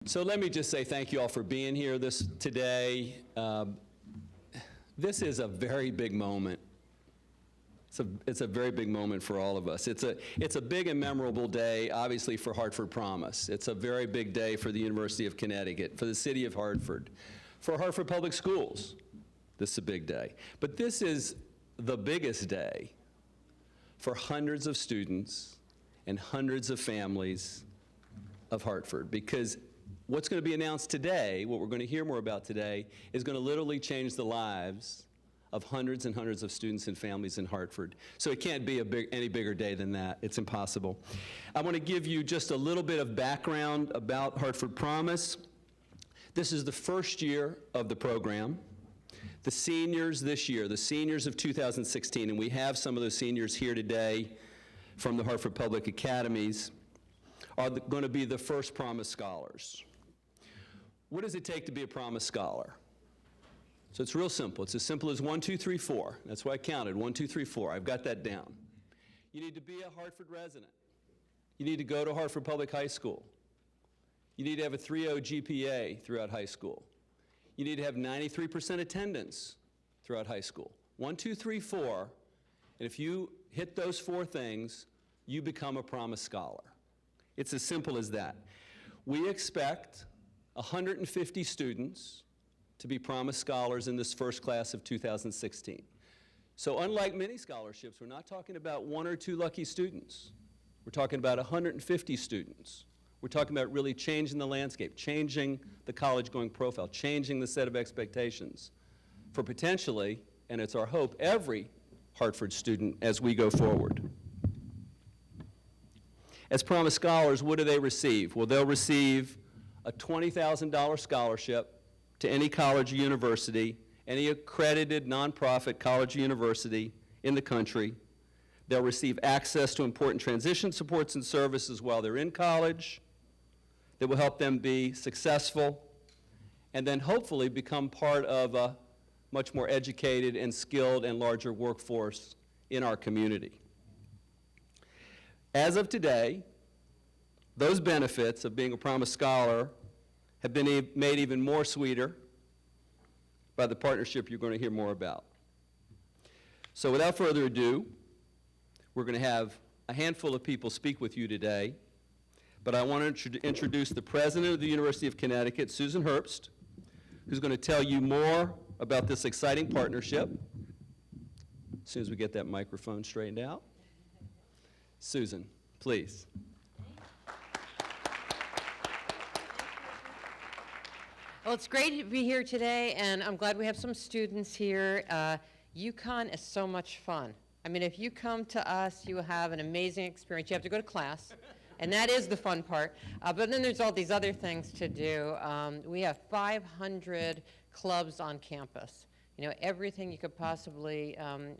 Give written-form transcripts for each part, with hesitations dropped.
So let me just say thank you all for being here today. This is a very big moment. It's a very big moment for all of us. It's a big and memorable day, obviously, for Hartford Promise. It's a very big day for the University of Connecticut, for the city of Hartford, for Hartford Public Schools. This is a big day. But this is the biggest day for hundreds of students and hundreds of families of Hartford, because what's going to be announced today, what we're going to hear more about today, is going to literally change the lives of hundreds and hundreds of students and families in Hartford. So it can't be any bigger day than that. It's impossible. I want to give you just a little bit of background about Hartford Promise. This is the first year of the program. The seniors this year, the seniors of 2016, and we have some of those seniors here today from the Hartford Public Academies, are going to be the first Promise Scholars. What does it take to be a Promise Scholar? So it's real simple. It's as simple as 1, 2, 3, 4. That's why I counted, 1, 2, 3, 4. I've got that down. You need to be a Hartford resident. You need to go to Hartford Public High School. You need to have a 3.0 GPA throughout high school. You need to have 93% attendance throughout high school. 1, 2, 3, 4. And if you hit those 4 things, you become a Promise Scholar. It's as simple as that. We expect 150 students to be Promise Scholars in this first class of 2016. So unlike many scholarships, we're not talking about 1 or 2 lucky students. We're talking about 150 students. We're talking about really changing the landscape, changing the college-going profile, changing the set of expectations for potentially, and it's our hope, every Hartford student as we go forward. As Promise Scholars, what do they receive? Well, they'll receive a $20,000 scholarship to any college or university, any accredited nonprofit college or university in the country. They'll receive access to important transition supports and services while they're in college that will help them be successful and then hopefully become part of a much more educated and skilled and larger workforce in our community. As of today, those benefits of being a Promise Scholar have been made even more sweeter by the partnership you're going to hear more about. So without further ado, we're going to have a handful of people speak with you today, but I want to introduce the president of the University of Connecticut, Susan Herbst, who's going to tell you more about this exciting partnership. As soon as we get that microphone straightened out. Susan, please. Well, it's great to be here today, and I'm glad we have some students here. UConn is so much fun. I mean, if you come to us, you will have an amazing experience. You have to go to class, and that is the fun part. But then there's all these other things to do. We have 500 clubs on campus. You know, everything you could possibly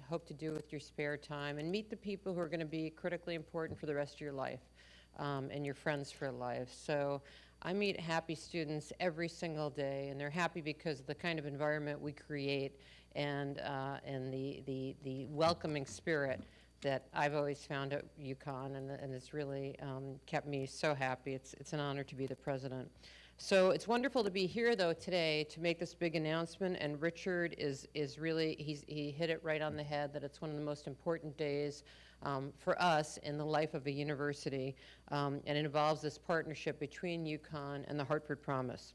hope to do with your spare time, and meet the people who are going to be critically important for the rest of your life, and your friends for life. So I meet happy students every single day, and they're happy because of the kind of environment we create and the welcoming spirit that I've always found at UConn, and it's really kept me so happy. It's an honor to be the president. So it's wonderful to be here, though, today to make this big announcement, and Richard is really, he hit it right on the head that it's one of the most important days for us in the life of a university, and it involves this partnership between UConn and the Hartford Promise.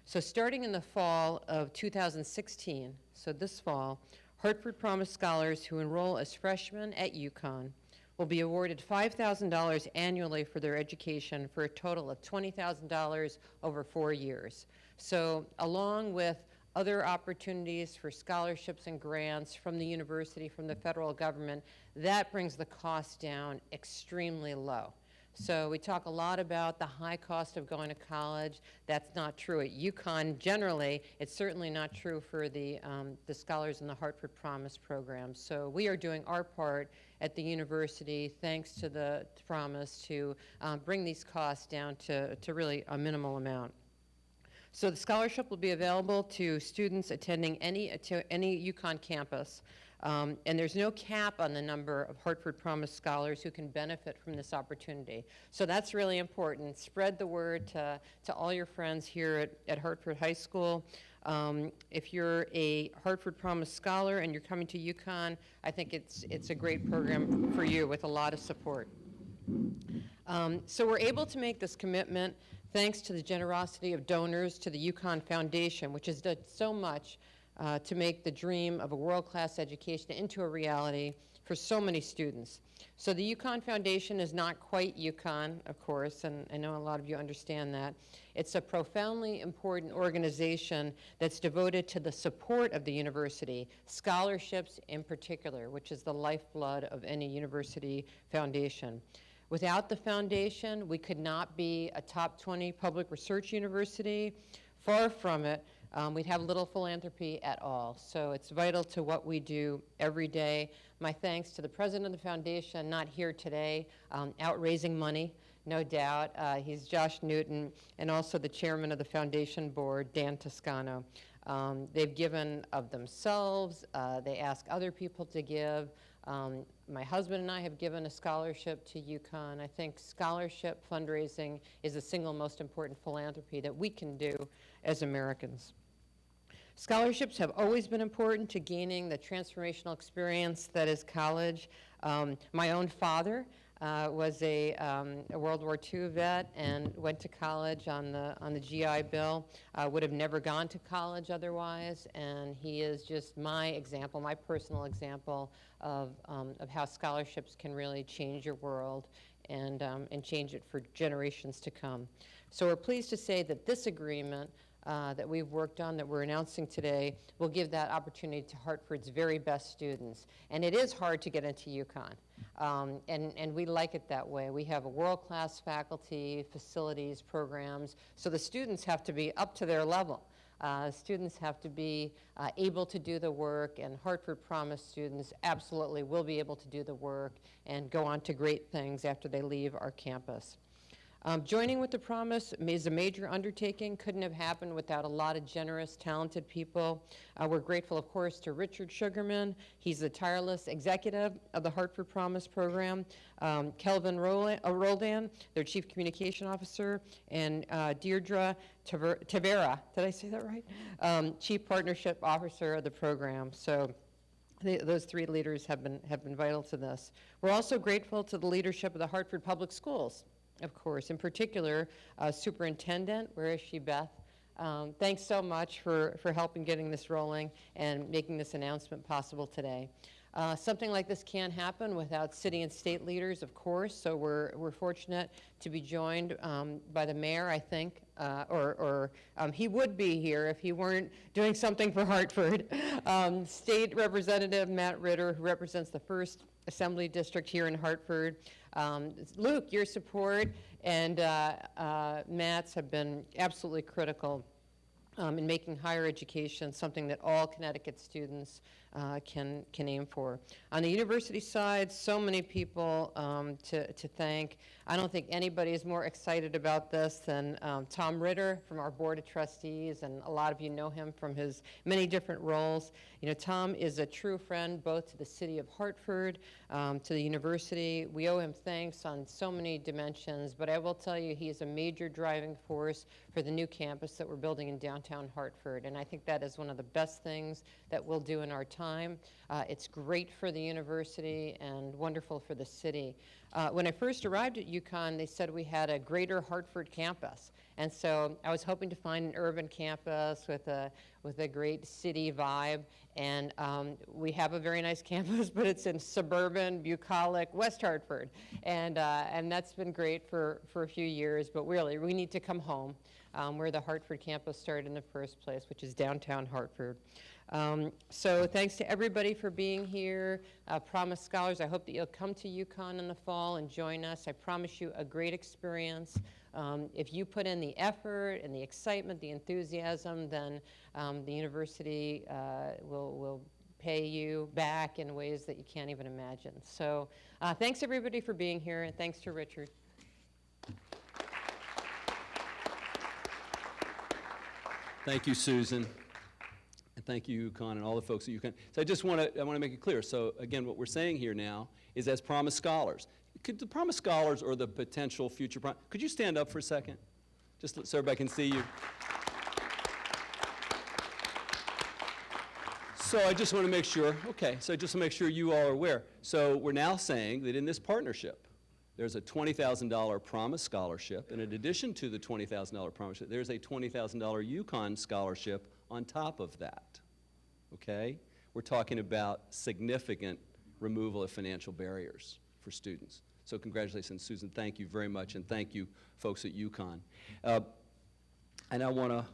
So starting in the fall of 2016, so this fall, Hartford Promise Scholars who enroll as freshmen at UConn will be awarded $5,000 annually for their education for a total of $20,000 over 4 years. So along with other opportunities for scholarships and grants from the university, from the federal government, that brings the cost down extremely low. So we talk a lot about the high cost of going to college. That's not true at UConn generally. It's certainly not true for the scholars in the Hartford Promise program. So we are doing our part at the university, thanks to the Promise, to bring these costs down to really a minimal amount. So the scholarship will be available to students attending any UConn campus. And there's no cap on the number of Hartford Promise scholars who can benefit from this opportunity. So that's really important. Spread the word to all your friends here at Hartford High School. If you're a Hartford Promise scholar and you're coming to UConn, I think it's a great program for you with a lot of support. So we're able to make this commitment thanks to the generosity of donors to the UConn Foundation, which has done so much to make the dream of a world-class education into a reality for so many students. So the UConn Foundation is not quite UConn, of course, and I know a lot of you understand that. It's a profoundly important organization that's devoted to the support of the university, scholarships in particular, which is the lifeblood of any university foundation. Without the foundation, we could not be a top 20 public research university. Far from it. We'd have little philanthropy at all. So it's vital to what we do every day. My thanks to the president of the foundation, not here today, out raising money, no doubt. He's Josh Newton, and also the chairman of the foundation board, Dan Toscano. They've given of themselves. They ask other people to give. My husband and I have given a scholarship to UConn. I think scholarship fundraising is the single most important philanthropy that we can do as Americans. Scholarships have always been important to gaining the transformational experience that is college. My own father was a World War II vet and went to college on the GI Bill. Would have never gone to college otherwise, and he is just my example, my personal example of how scholarships can really change your world and change it for generations to come. So we're pleased to say that this agreement that we've worked on, that we're announcing today, will give that opportunity to Hartford's very best students. And it is hard to get into UConn, and we like it that way. We have a world-class faculty, facilities, programs, so the students have to be up to their level. Students have to be able to do the work, and Hartford Promise students absolutely will be able to do the work and go on to great things after they leave our campus. Joining with the Promise is a major undertaking. Couldn't have happened without a lot of generous, talented people. We're grateful, of course, to Richard Sugarman. He's the tireless executive of the Hartford Promise program. Kelvin Roldan, their chief communication officer, and Deirdre Tavera, did I say that right? Chief partnership officer of the program. So those three leaders have been vital to this. We're also grateful to the leadership of the Hartford Public Schools, of course, in particular, Superintendent, where is she, Beth? Thanks so much for helping getting this rolling and making this announcement possible today. Something like this can't happen without city and state leaders, of course, so we're fortunate to be joined by the mayor, I think, or he would be here if he weren't doing something for Hartford. State Representative Matt Ritter, who represents the 1st Assembly District here in Hartford. Luke, your support and Matt's have been absolutely critical in making higher education something that all Connecticut students can aim for. On the university side, so many people to thank. I don't think anybody is more excited about this than Tom Ritter from our Board of Trustees, and a lot of you know him from his many different roles. You know, Tom is a true friend both to the city of Hartford, to the university. We owe him thanks on so many dimensions, but I will tell you he is a major driving force for the new campus that we're building in downtown Hartford, and I think that is one of the best things that we'll do in our time. It's great for the university and wonderful for the city. When I first arrived at UConn, they said we had a greater Hartford campus, and so I was hoping to find an urban campus with a great city vibe, and we have a very nice campus, but it's in suburban, bucolic West Hartford, and that's been great for a few years, but really, we need to come home where the Hartford campus started in the first place, which is downtown Hartford. So thanks to everybody for being here. Promise Scholars, I hope that you'll come to UConn in the fall and join us. I promise you a great experience. If you put in the effort and the excitement, the enthusiasm, then the university will pay you back in ways that you can't even imagine. So thanks everybody for being here, and thanks to Richard. Thank you, Susan. And thank you, UConn, and all the folks at UConn. So I want to make it clear. So again, what we're saying here now is as promised scholars. Could the promised scholars or the potential future could you stand up for a second? Just so everybody can see you. So I just want to make sure, okay, so just to make sure you all are aware. So we're now saying that in this partnership, there's a $20,000 Promise Scholarship, and in addition to the $20,000 Promise, there's a $20,000 UConn scholarship on top of that, okay? We're talking about significant removal of financial barriers for students. So congratulations, Susan, thank you very much, and thank you, folks at UConn. And I want to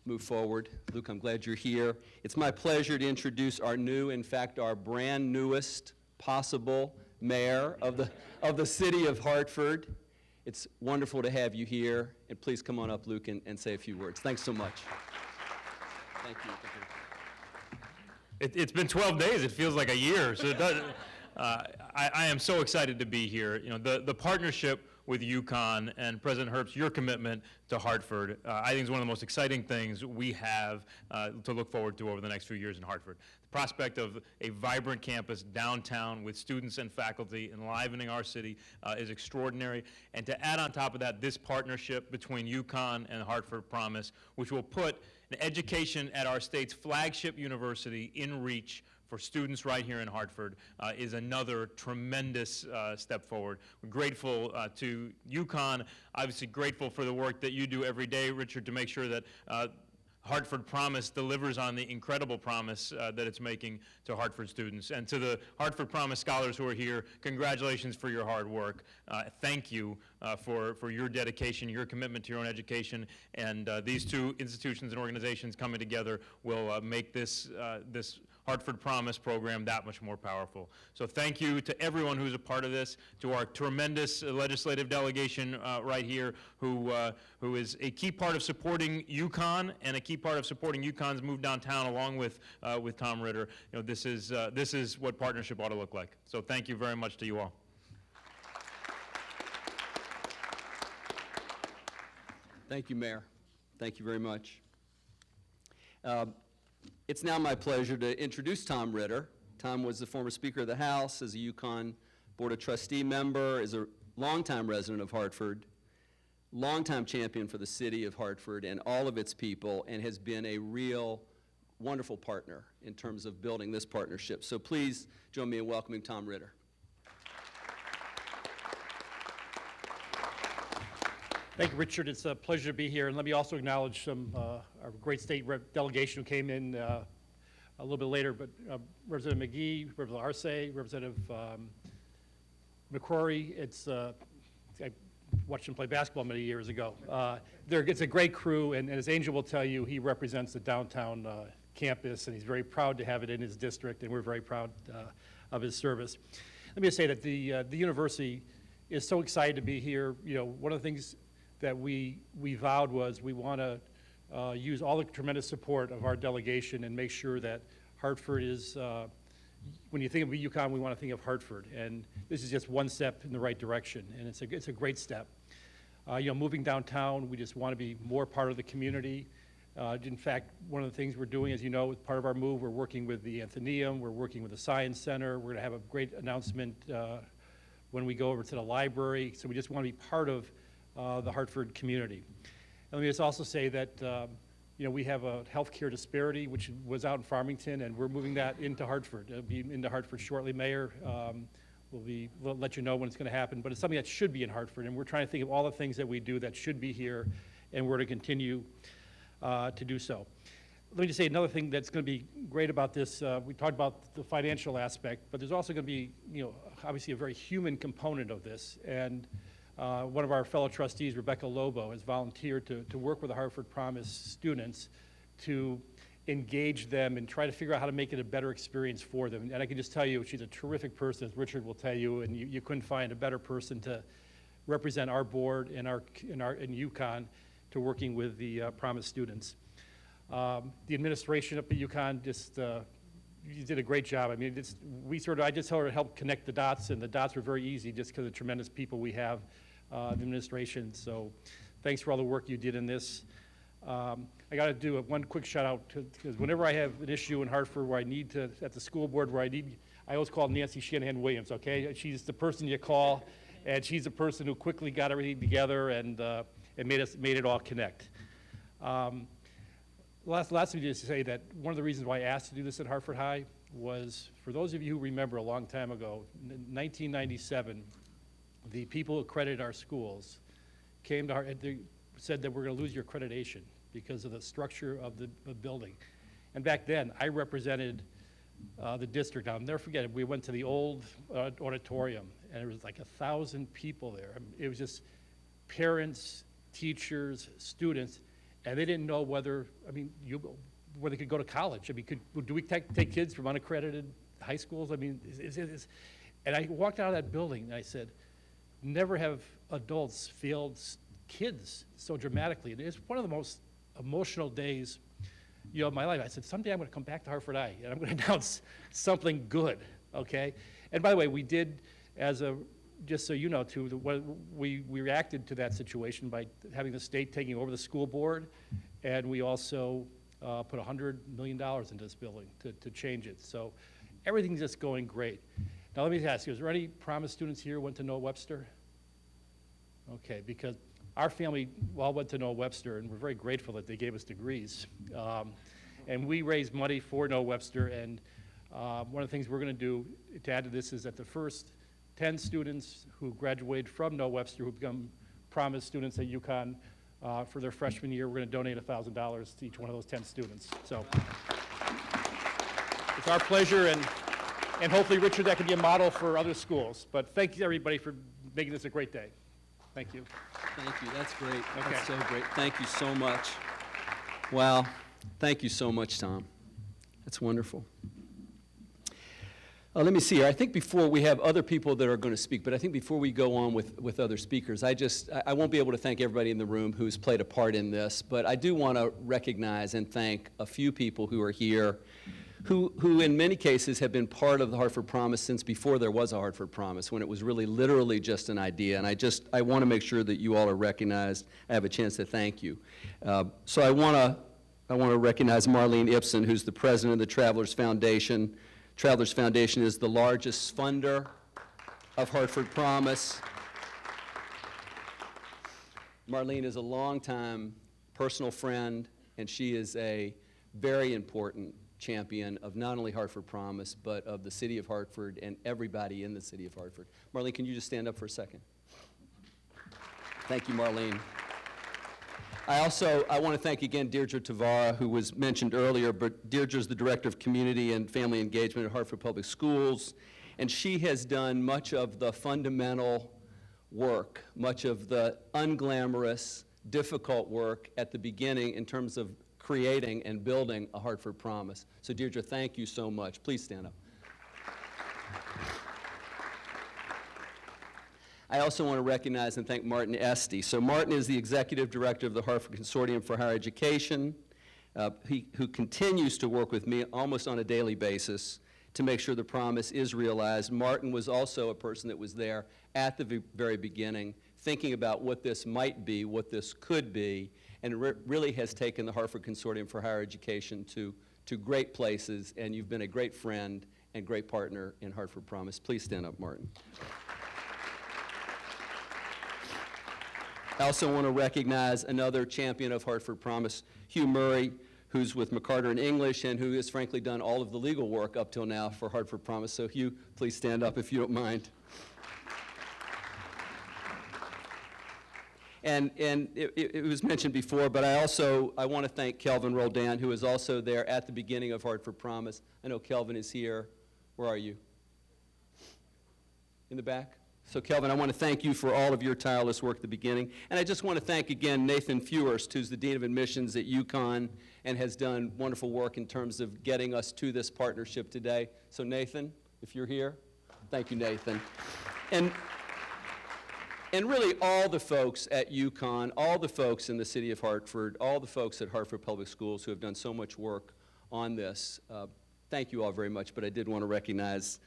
move forward. Luke, I'm glad you're here. It's my pleasure to introduce our new, in fact, our brand newest possible mayor of the city of Hartford. It's wonderful to have you here, and please come on up, Luke, and say a few words. Thanks so much. Thank you. It's been 12 days. It feels like a year. So it does. I am so excited to be here. You know, the partnership with UConn and President Herbst, your commitment to Hartford, I think is one of the most exciting things we have to look forward to over the next few years in Hartford. The prospect of a vibrant campus downtown with students and faculty enlivening our city is extraordinary. And to add on top of that, this partnership between UConn and Hartford Promise, which will put an education at our state's flagship university in reach for students right here in Hartford, is another tremendous step forward. We're grateful to UConn, obviously grateful for the work that you do every day, Richard, to make sure that Hartford Promise delivers on the incredible promise that it's making to Hartford students. And to the Hartford Promise scholars who are here, congratulations for your hard work. Thank you for your dedication, your commitment to your own education, and these two institutions and organizations coming together will make this Hartford Promise program that much more powerful. So thank you to everyone who's a part of this, to our tremendous legislative delegation right here who is a key part of supporting UConn and a key part of supporting UConn's move downtown along with Tom Ritter. You know, this is what partnership ought to look like. So thank you very much to you all. Thank you, Mayor. Thank you very much. It's now my pleasure to introduce Tom Ritter. Tom was the former Speaker of the House, is a UConn Board of Trustee member, is a longtime resident of Hartford, longtime champion for the city of Hartford and all of its people, and has been a real wonderful partner in terms of building this partnership. So please join me in welcoming Tom Ritter. Thank you, Richard. It's a pleasure to be here. And let me also acknowledge our great state delegation who came in a little bit later, but Representative McGee, Representative Arce, Representative McCrory. I watched him play basketball many years ago. It's a great crew, and as Angel will tell you, he represents the downtown campus, and he's very proud to have it in his district, and we're very proud of his service. Let me just say that the university is so excited to be here. You know, one of the things that we vowed was we want to use all the tremendous support of our delegation and make sure that Hartford is, when you think of UConn, we want to think of Hartford. And this is just one step in the right direction, and it's a great step. You know, moving downtown, we just want to be more part of the community. In fact, one of the things we're doing, as you know, as part of our move, we're working with the Athenaeum, we're working with the Science Center. We're going to have a great announcement when we go over to the library. So we just want to be part of the Hartford community. And let me just also say that you know, we have a healthcare disparity which was out in Farmington, and we're moving that into Hartford. It'll be into Hartford shortly, Mayor. We'll let you know when it's going to happen, but it's something that should be in Hartford, and we're trying to think of all the things that we do that should be here, and we're to continue to do so. Let me just say another thing that's going to be great about this. We talked about the financial aspect, but there's also going to be, you know, obviously a very human component of this. And one of our fellow trustees, Rebecca Lobo, has volunteered to work with the Hartford Promise students to engage them and try to figure out how to make it a better experience for them. And I can just tell you, she's a terrific person, as Richard will tell you, and you couldn't find a better person to represent our board and UConn to working with the Promise students. The administration up at UConn just you did a great job. I mean, I just told her to help connect the dots, and the dots were very easy just because of the tremendous people we have in the administration. So thanks for all the work you did in this. I got to do one quick shout out because whenever I have an issue in Hartford where I need to, at the school board where I always call Nancy Shanahan Williams, okay? She's the person you call, and she's the person who quickly got everything together and made it all connect. Last thing to say that one of the reasons why I asked to do this at Hartford High was, for those of you who remember a long time ago, in 1997, the people who accredited our schools came to Hartford, they said that we're going to lose your accreditation because of the structure of the building. And back then, I represented the district. I'll never forget it. We went to the old auditorium, and there was like 1,000 people there. I mean, it was just parents, teachers, students, and they didn't know whether, where they could go to college. I mean, do we take kids from unaccredited high schools? I mean, and I walked out of that building, and I said, never have adults failed kids so dramatically. And it's one of the most emotional days of my life. I said, someday I'm going to come back to Hartford High, and I'm going to announce something good, okay? And by the way, we did, just so you know, too, we reacted to that situation by having the state taking over the school board, and we also put $100 million into this building to change it. So everything's just going great. Now let me ask you, is there any Promise students here who went to Noah Webster? Okay, because our family all went to Noah Webster, and we're very grateful that they gave us degrees. And we raised money for Noah Webster, and one of the things we're going to do to add to this is that the first 10 students who graduated from Noah Webster who become Promise students at UConn for their freshman year, we're going to donate $1,000 to each one of those 10 students. So it's our pleasure, and hopefully, Richard, that can be a model for other schools. But thank you, everybody, for making this a great day. Thank you. Thank you, that's great. Okay. That's so great. Thank you so much. Wow, thank you so much, Tom. That's wonderful. Let me see here. I think before we have other people that are going to speak, but I think before we go on with other speakers, I won't be able to thank everybody in the room who's played a part in this, but I do want to recognize and thank a few people who are here who in many cases have been part of the Hartford Promise since before there was a Hartford Promise, when it was really literally just an idea. And I want to make sure that you all are recognized. I have a chance to thank you. So I want to recognize Marlene Ibsen, who's the president of the Travelers Foundation. Travelers Foundation is the largest funder of Hartford Promise. Marlene is a longtime personal friend, and she is a very important champion of not only Hartford Promise, but of the city of Hartford and everybody in the city of Hartford. Marlene, can you just stand up for a second? Thank you, Marlene. I want to thank again Deirdre Tavara, who was mentioned earlier, but Deirdre's the Director of Community and Family Engagement at Hartford Public Schools, and she has done much of the fundamental work, much of the unglamorous, difficult work at the beginning in terms of creating and building a Hartford Promise. So Deirdre, thank you so much. Please stand up. I also want to recognize and thank Martin Esty. So Martin is the Executive Director of the Hartford Consortium for Higher Education, who continues to work with me almost on a daily basis to make sure the promise is realized. Martin was also a person that was there at the very beginning, thinking about what this might be, what this could be, and really has taken the Hartford Consortium for Higher Education to great places, and you've been a great friend and great partner in Hartford Promise. Please stand up, Martin. I also want to recognize another champion of Hartford Promise, Hugh Murray, who's with McCarter in English and who has frankly done all of the legal work up till now for Hartford Promise. So Hugh, please stand up if you don't mind. And it was mentioned before, but I want to thank Kelvin Roldan, who was also there at the beginning of Hartford Promise. I know Kelvin is here. Where are you? In the back? So Kelvin, I want to thank you for all of your tireless work at the beginning. And I just want to thank again Nathan Fewhurst, who's the Dean of Admissions at UConn and has done wonderful work in terms of getting us to this partnership today. So Nathan, if you're here, thank you, Nathan. And really all the folks at UConn, all the folks in the city of Hartford, all the folks at Hartford Public Schools who have done so much work on this, thank you all very much, but I did want to recognize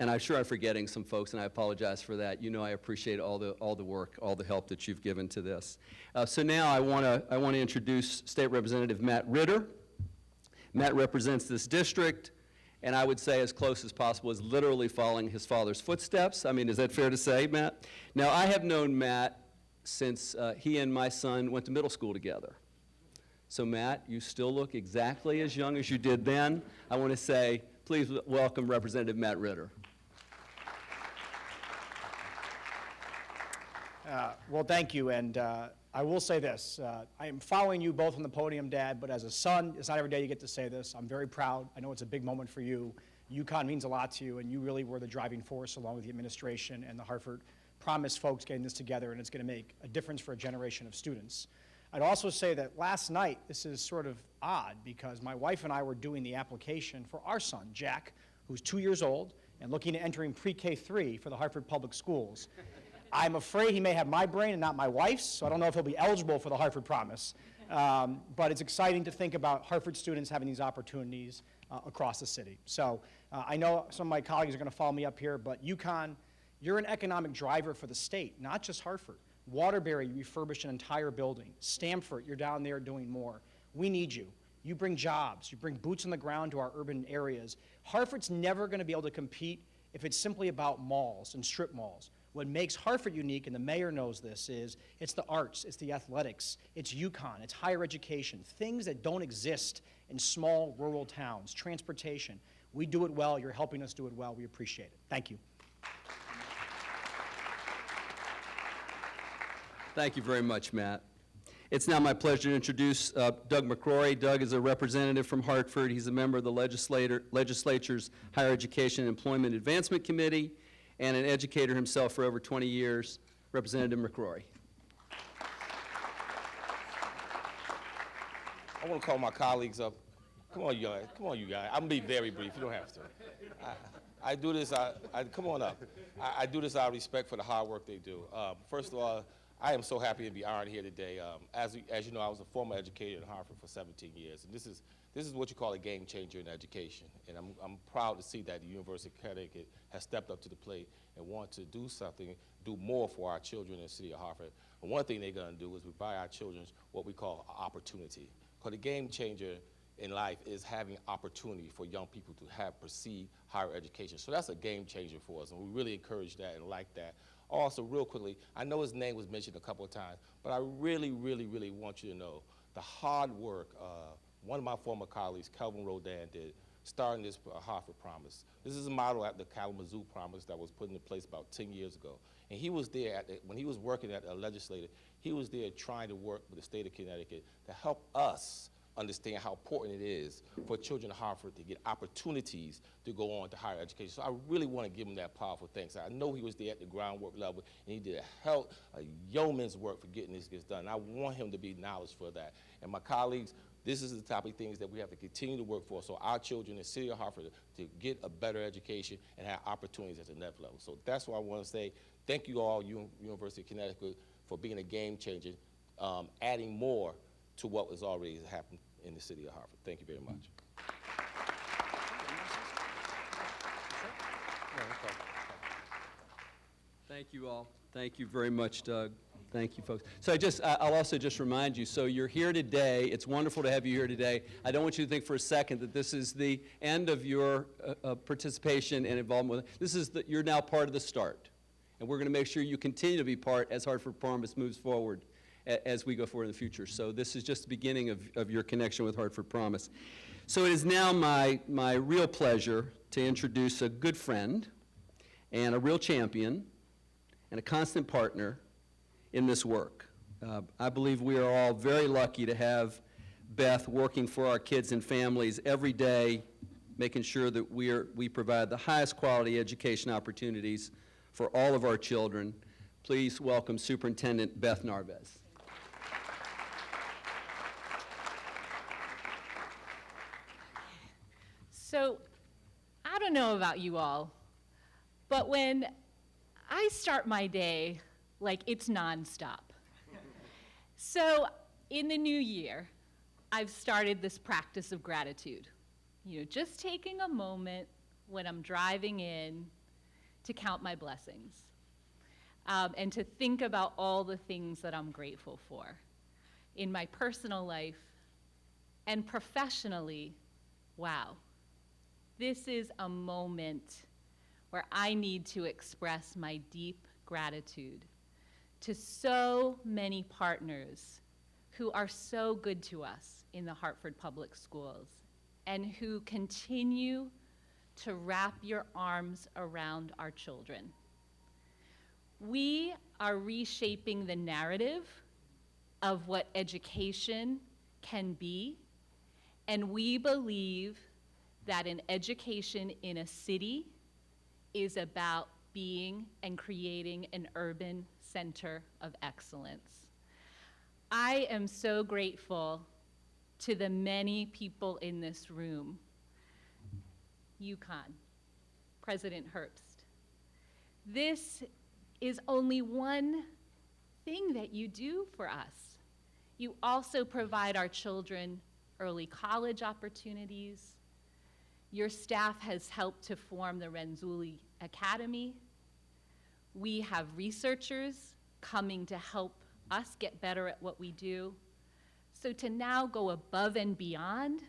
And I'm sure I'm forgetting some folks, and I apologize for that. You know I appreciate all the work, all the help that you've given to this. So now I want to introduce State Representative Matt Ritter. Matt represents this district, and I would say as close as possible is literally following his father's footsteps. I mean, is that fair to say, Matt? Now, I have known Matt since he and my son went to middle school together. So Matt, you still look exactly as young as you did then. I want to say, please welcome Representative Matt Ritter. Well, thank you, and I will say this. I am following you both on the podium, Dad, but as a son, it's not every day you get to say this. I'm very proud. I know it's a big moment for you. UConn means a lot to you, and you really were the driving force along with the administration and the Hartford Promise folks getting this together, and it's going to make a difference for a generation of students. I'd also say that last night, this is sort of odd, because my wife and I were doing the application for our son, Jack, who's 2 years old and looking at entering pre-K3 for the Hartford Public Schools. I'm afraid he may have my brain and not my wife's, so I don't know if he'll be eligible for the Hartford Promise. But it's exciting to think about Hartford students having these opportunities across the city. So I know some of my colleagues are going to follow me up here, but UConn, you're an economic driver for the state, not just Hartford. Waterbury, you refurbished an entire building. Stamford, you're down there doing more. We need you. You bring jobs. You bring boots on the ground to our urban areas. Hartford's never going to be able to compete if it's simply about malls and strip malls. What makes Hartford unique, and the mayor knows this, is it's the arts, it's the athletics, it's UConn, it's higher education, things that don't exist in small rural towns, transportation. We do it well. You're helping us do it well. We appreciate it. Thank you. Thank you very much, Matt. It's now my pleasure to introduce Doug McCrory. Doug is a representative from Hartford. He's a member of the legislature's Higher Education and Employment Advancement Committee and an educator himself for over 20 years. Representative McCrory. I want to call my colleagues up. Come on, you guys. Come on, you guys. I'm going to be very brief. You don't have to. I do this. Come on up. I do this out of respect for the hard work they do. First of all, I am so happy to be honored here today. As you know, I was a former educator in Hartford for 17 years, and this is what you call a game changer in education. And I'm proud to see that the University of Connecticut has stepped up to the plate and want to do something, do more for our children in the city of Hartford. And one thing they're going to do is provide our children what we call opportunity. Because the game changer in life is having opportunity for young people to have perceived higher education. So that's a game changer for us, and we really encourage that and like that. Also, real quickly, I know his name was mentioned a couple of times, but I really, really, really want you to know the hard work one of my former colleagues, Kelvin Rodan, did starting this Hartford Promise. This is a model at the Kalamazoo Promise that was put into place about 10 years ago. And he was there, when he was working at a legislator, he was there trying to work with the state of Connecticut to help us understand how important it is for children in Hartford to get opportunities to go on to higher education. So I really want to give him that powerful thanks. I know he was there at the groundwork level, and he did a yeoman's work for getting this done. And I want him to be acknowledged for that. And my colleagues, this is the type of things that we have to continue to work for, so our children in the city of Hartford to get a better education and have opportunities at the next level. So that's why I want to say thank you all, University of Connecticut, for being a game changer, adding more to what was already happened in the city of Hartford. Thank you very much. Thank you all. Thank you very much, Doug. Thank you, folks. So I'll also just remind you, so you're here today. It's wonderful to have you here today. I don't want you to think for a second that this is the end of your participation and involvement with it. You're now part of the start. And we're going to make sure you continue to be part as Hartford Promise moves forward as we go forward in the future. So this is just the beginning of your connection with Hartford Promise. So it is now my real pleasure to introduce a good friend and a real champion and a constant partner in this work. I believe we are all very lucky to have Beth working for our kids and families every day, making sure that we provide the highest quality education opportunities for all of our children. Please welcome Superintendent Beth Narvez. So, I don't know about you all, but when I start my day, like it's nonstop. So, in the new year, I've started this practice of gratitude. You know, just taking a moment when I'm driving in to count my blessings and to think about all the things that I'm grateful for in my personal life and professionally. Wow, this is a moment where I need to express my deep gratitude to so many partners who are so good to us in the Hartford Public Schools and who continue to wrap your arms around our children. We are reshaping the narrative of what education can be, and we believe that an education in a city is about being and creating an urban center of excellence. I am so grateful to the many people in this room. UConn, President Herbst. This is only one thing that you do for us. You also provide our children early college opportunities. Your staff has helped to form the Renzulli Academy. We have researchers coming to help us get better at what we do. So to now go above and beyond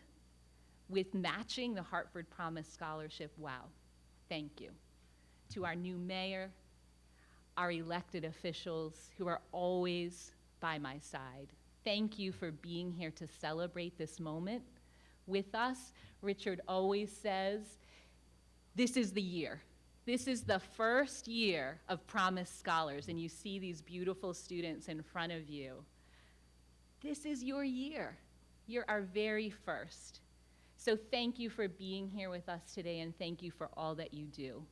with matching the Hartford Promise Scholarship, wow, thank you. To our new mayor, our elected officials who are always by my side, thank you for being here to celebrate this moment with us. Richard always says, this is the year. This is the first year of Promise Scholars, and you see these beautiful students in front of you. This is your year. You're our very first. So thank you for being here with us today, and thank you for all that you do.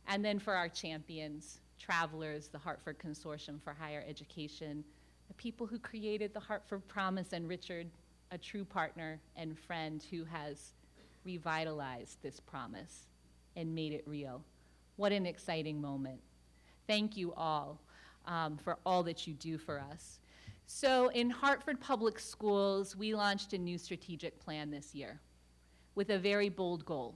And then for our champions, travelers, the Hartford Consortium for Higher Education, the people who created the Hartford Promise, and Richard, a true partner and friend who has revitalized this promise and made it real. What an exciting moment. Thank you all for all that you do for us. So in Hartford Public Schools, we launched a new strategic plan this year with a very bold goal.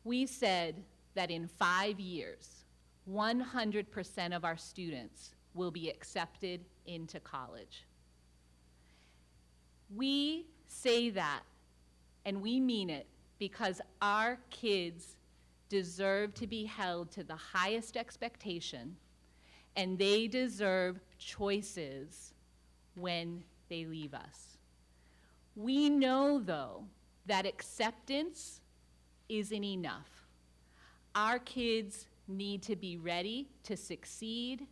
We said that in 5 years, 100% of our students will be accepted into college. We say that, and we mean it, because our kids deserve to be held to the highest expectation, and they deserve choices when they leave us. We know, though, that acceptance isn't enough. Our kids need to be ready to succeed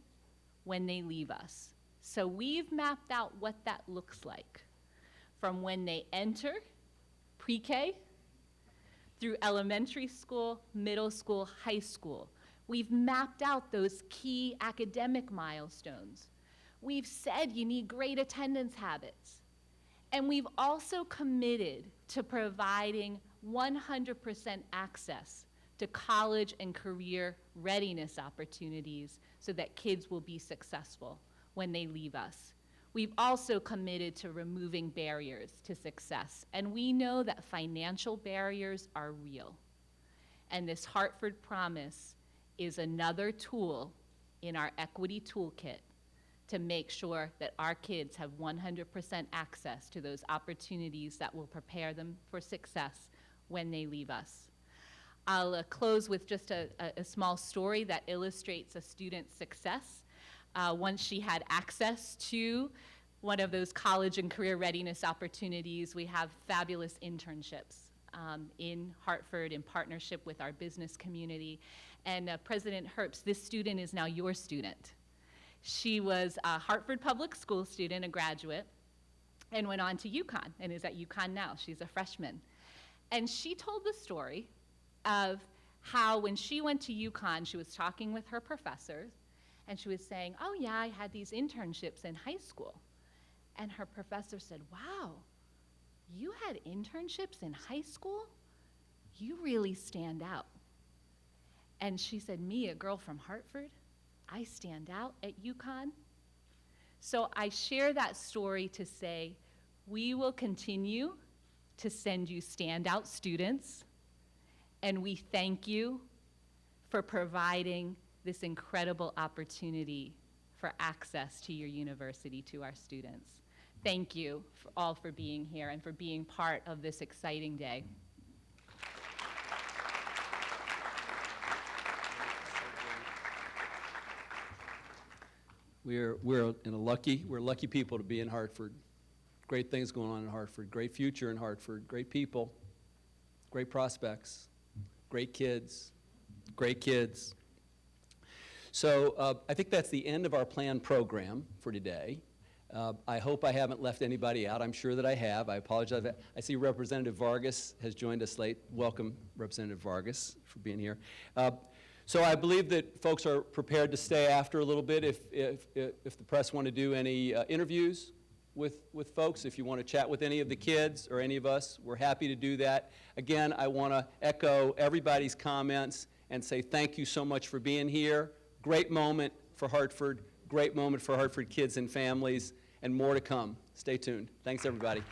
when they leave us. So we've mapped out what that looks like from when they enter pre-K through elementary school, middle school, high school. We've mapped out those key academic milestones. We've said you need great attendance habits. And we've also committed to providing 100% access to college and career readiness opportunities so that kids will be successful when they leave us. We've also committed to removing barriers to success, and we know that financial barriers are real. And this Hartford Promise is another tool in our equity toolkit to make sure that our kids have 100% access to those opportunities that will prepare them for success when they leave us. I'll close with just a small story that illustrates a student's success. Once she had access to one of those college and career readiness opportunities, we have fabulous internships in Hartford in partnership with our business community. And President Herbst, this student is now your student. She was a Hartford Public School student, a graduate, and went on to UConn and is at UConn now. She's a freshman. And she told the story of how when she went to UConn, she was talking with her professors, and she was saying, oh yeah, I had these internships in high school. And her professor said, wow, you had internships in high school? You really stand out. And she said, me, a girl from Hartford, I stand out at UConn? So I share that story to say, we will continue to send you standout students, and we thank you for providing this incredible opportunity for access to your university to our students. Thank you all for being here and for being part of this exciting day. We're lucky people to be in Hartford. Great things going on in Hartford, great future in Hartford, great people, great prospects, great kids, great kids. So I think that's the end of our planned program for today. I hope I haven't left anybody out. I'm sure that I have. I apologize. I see Representative Vargas has joined us late. Welcome, Representative Vargas, for being here. So I believe that folks are prepared to stay after a little bit if the press want to do any interviews with folks. If you want to chat with any of the kids or any of us, we're happy to do that. Again, I want to echo everybody's comments and say thank you so much for being here. Great moment for Hartford, great moment for Hartford kids and families, and more to come. Stay tuned. Thanks, everybody.